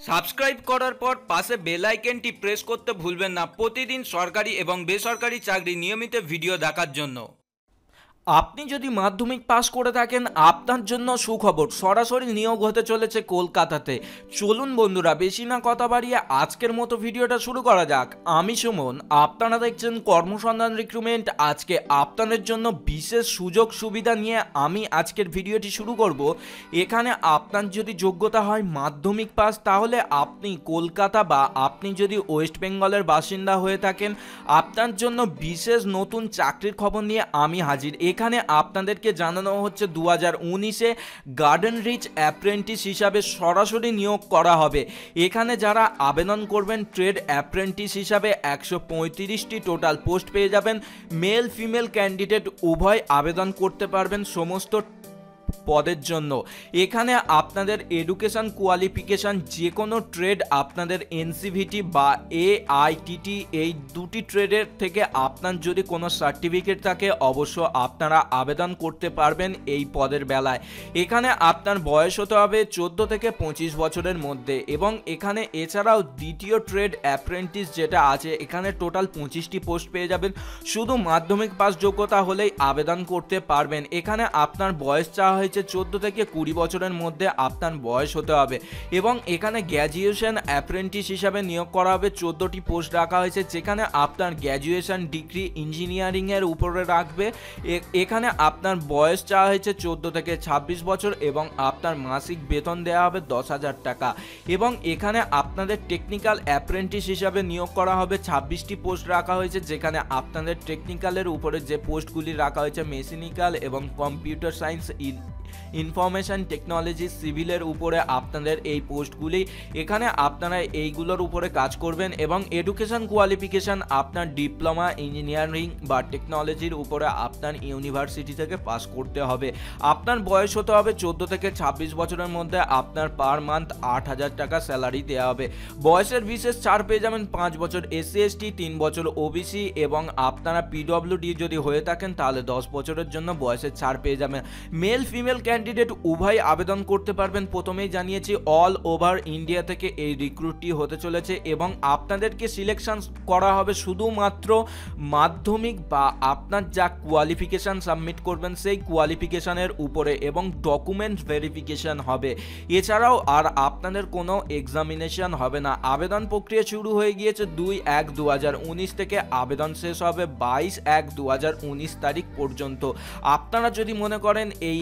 Subscribe করার পর পাশে বেল আইকনটি প্রেস করতে ভুলবেন না প্রতিদিন সরকারি এবং বেসরকারি চাকরি নিয়মিত ভিডিও দেখার জন্য। আপনি যদি মাধ্যমিক পাস করে থাকেন আপনার জন্য সুখবর, সরাসরি নিয়োগ হতে চলেছে কলকাতাতে। চলুন বন্ধুরা, বেশি না কথা বাড়িয়ে আজকের মতো ভিডিওটা শুরু করা যাক। আমি সুমন, আপনারা দেখছেন কর্মসন্ধান রিক্রুটমেন্ট। আজকে আপনাদের জন্য বিশেষ সুযোগ সুবিধা নিয়ে আমি আজকের ভিডিওটি শুরু করব। এখানে আপনার যদি যোগ্যতা হয় মাধ্যমিক পাস, তাহলে আপনি কলকাতা বা আপনি যদি ওয়েস্ট বেঙ্গলের বাসিন্দা হয়ে থাকেন, আপনার জন্য বিশেষ নতুন চাকরির খবর নিয়ে আমি হাজির। এখানে আপনাদেরকে জানানো হচ্ছে 2019-এ গার্ডেন রিচ অ্যাপ্রেন্টিস হিসাবে সরাসরি নিয়োগ করা হবে। এখানে যারা আবেদন করবেন ট্রেড অ্যাপ্রেন্টিস হিসাবে 135টি টোটাল পোস্ট পেয়ে যাবেন। মেল ফিমেল ক্যান্ডিডেট উভয় আবেদন করতে পারবেন সমস্ত পদের জন্য। এখানে আপনাদের এডুকেশন কোয়ালিফিকেশান যে কোনো ট্রেড, আপনাদের এনসিভিটি বা এআইটিটি এই দুটি ট্রেডের থেকে আপনার যদি কোনো সার্টিফিকেট থাকে অবশ্য আপনারা আবেদন করতে পারবেন এই পদের বেলায়। এখানে আপনার বয়স হতে হবে 14 থেকে 25 বছরের মধ্যে। এবং এখানে এছাড়াও দ্বিতীয় ট্রেড অ্যাপ্রেন্টিস যেটা আছে, এখানে টোটাল 25টি পোস্ট পেয়ে যাবেন। শুধু মাধ্যমিক পাস যোগ্যতা হলেই আবেদন করতে পারবেন। এখানে আপনার বয়স চাওয়া হয়েছে 14 থেকে 20 বছরের মধ্যে আপনার বয়স হতে হবে। এবং এখানে গ্র্যাজুয়েশন অ্যাপ্রেন্টিস হিসাবে নিয়োগ করা হবে। 14টি পোস্ট রাখা হয়েছে, যেখানে আপনার গ্র্যাজুয়েশন ডিগ্রি ইঞ্জিনিয়ারিংয়ের উপরে রাখবে। এখানে আপনার বয়স চাওয়া হয়েছে 14 থেকে 26 বছর এবং আপনার মাসিক বেতন দেওয়া হবে 10,000 টাকা। এবং এখানে আপনাদের টেকনিক্যাল অ্যাপ্রেন্টিস হিসাবে নিয়োগ করা হবে। 26টি পোস্ট রাখা হয়েছে, যেখানে আপনাদের টেকনিক্যালের উপরে যে পোস্টগুলি রাখা হয়েছে মেকানিক্যাল এবং কম্পিউটার সায়েন্স, ইনফরমেশন টেকনোলজি, সিভিলের উপরে আপনাদের এই পোস্টগুলি। এখানে আপনারা এইগুলোর উপরে কাজ করবেন। এবং এডুকেশন কোয়ালিফিকেশান আপনার ডিপ্লোমা ইঞ্জিনিয়ারিং বা টেকনোলজির উপরে আপনার ইউনিভার্সিটি থেকে পাস করতে হবে। আপনার বয়স হতে হবে 14 থেকে 26 বছরের মধ্যে। আপনার পার মান্থ 8,000 টাকা স্যালারি দেওয়া হবে। বয়সের বিশেষ ছাড় পেয়ে যাবেন 5 বছর এসসি এসটি, 3 বছর ওবিসি এবং আপনারা পিডব্লিউডি যদি হয়ে থাকেন তাহলে 10 বছরের জন্য বয়সের ছাড় পেয়ে যাবেন। মেল ফিমেল ক্যান্ডিডেট উভয় আবেদন করতে পারবেন। প্রথমেই জানিয়েছি অল ওভার ইন্ডিয়া থেকে এই রিক্রুটটি হতে চলেছে এবং আপনাদেরকে সিলেকশন করা হবে শুধুমাত্র মাধ্যমিক বা আপনার যা কোয়ালিফিকেশান সাবমিট করবেন সেই কোয়ালিফিকেশানের উপরে এবং ডকুমেন্ট ভেরিফিকেশান হবে। এছাড়াও আর আপনাদের কোনো এক্সামিনেশন হবে না। আবেদন প্রক্রিয়া শুরু হয়ে গিয়েছে 2/1/2019 থেকে, আবেদন শেষ হবে 22/1/2019 তারিখ পর্যন্ত। আপনারা যদি মনে করেন এই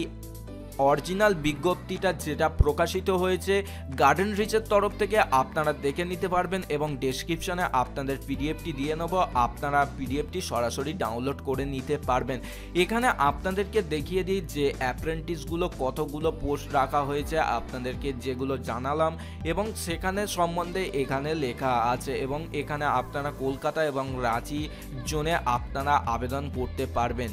অরিজিনাল বিজ্ঞপ্তিটা যেটা প্রকাশিত হয়েছে গার্ডেন রিচের তরফ থেকে, আপনারা দেখে নিতে পারবেন এবং ডেসক্রিপশনে আপনাদের পিডিএফটি দিয়ে নেব। আপনারা পিডিএফটি সরাসরি ডাউনলোড করে নিতে পারবেন। এখানে আপনাদেরকে দেখিয়ে দিই যে অ্যাপ্রেন্টিসগুলো কতগুলো পোস্ট রাখা হয়েছে, আপনাদেরকে যেগুলো জানালাম এবং সেখানে সম্বন্ধে এখানে লেখা আছে। এবং এখানে আপনারা কলকাতা এবং রাঁচি জোনে আপনারা আবেদন করতে পারবেন।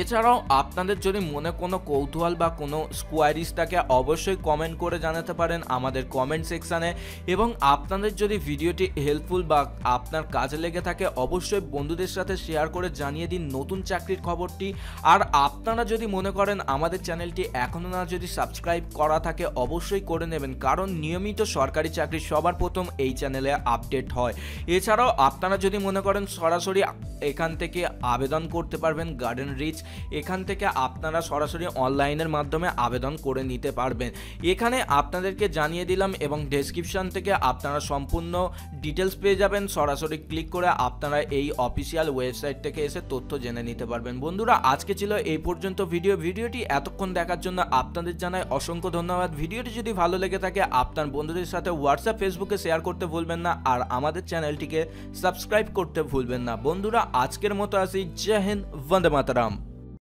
এছাড়াও আপনাদের যদি মনে কোনো কৌতূহল বা কোনো কোয়ারিজ থাকে অবশ্যই কমেন্ট করে জানাতে পারেন আমাদের কমেন্ট সেকশানে। এবং আপনাদের যদি ভিডিওটি হেল্পফুল বা আপনার কাজে লেগে থাকে অবশ্যই বন্ধুদের সাথে শেয়ার করে জানিয়ে দিন নতুন চাকরির খবরটি। আর আপনারা যদি মনে করেন আমাদের চ্যানেলটি এখনও না যদি সাবস্ক্রাইব করা থাকে অবশ্যই করে নেবেন, কারণ নিয়মিত সরকারি চাকরি সবার প্রথম এই চ্যানেলে আপডেট হয়। এছাড়াও আপনারা যদি মনে করেন সরাসরি এখান থেকে আবেদন করতে পারবেন গার্ডেন রিচ, এখান থেকে আপনারা সরাসরি অনলাইনের মাধ্যমে আবেদন করে নিতে পারবেন। এখানে আপনাদেরকে জানিয়ে দিলাম এবং ডেসক্রিপশন থেকে আপনারা সম্পূর্ণ ডিটেলস পেয়ে যাবেন। সরাসরি ক্লিক করে আপনারা এই অফিসিয়াল ওয়েবসাইট থেকে এসে তথ্য জেনে নিতে পারবেন। বন্ধুরা, আজকে ছিল এই পর্যন্ত ভিডিওটি এতক্ষণ দেখার জন্য আপনাদের জানাই অসংখ্য ধন্যবাদ। ভিডিওটি যদি ভালো লেগে থাকে আপনার বন্ধুদের সাথে হোয়াটসঅ্যাপ ফেসবুকে শেয়ার করতে ভুলবেন না আর আমাদের চ্যানেলটিকে সাবস্ক্রাইব করতে ভুলবেন না। বন্ধুরা, আজকের মতো আসি। জয় হিন্দ, বন্দে মাতরম।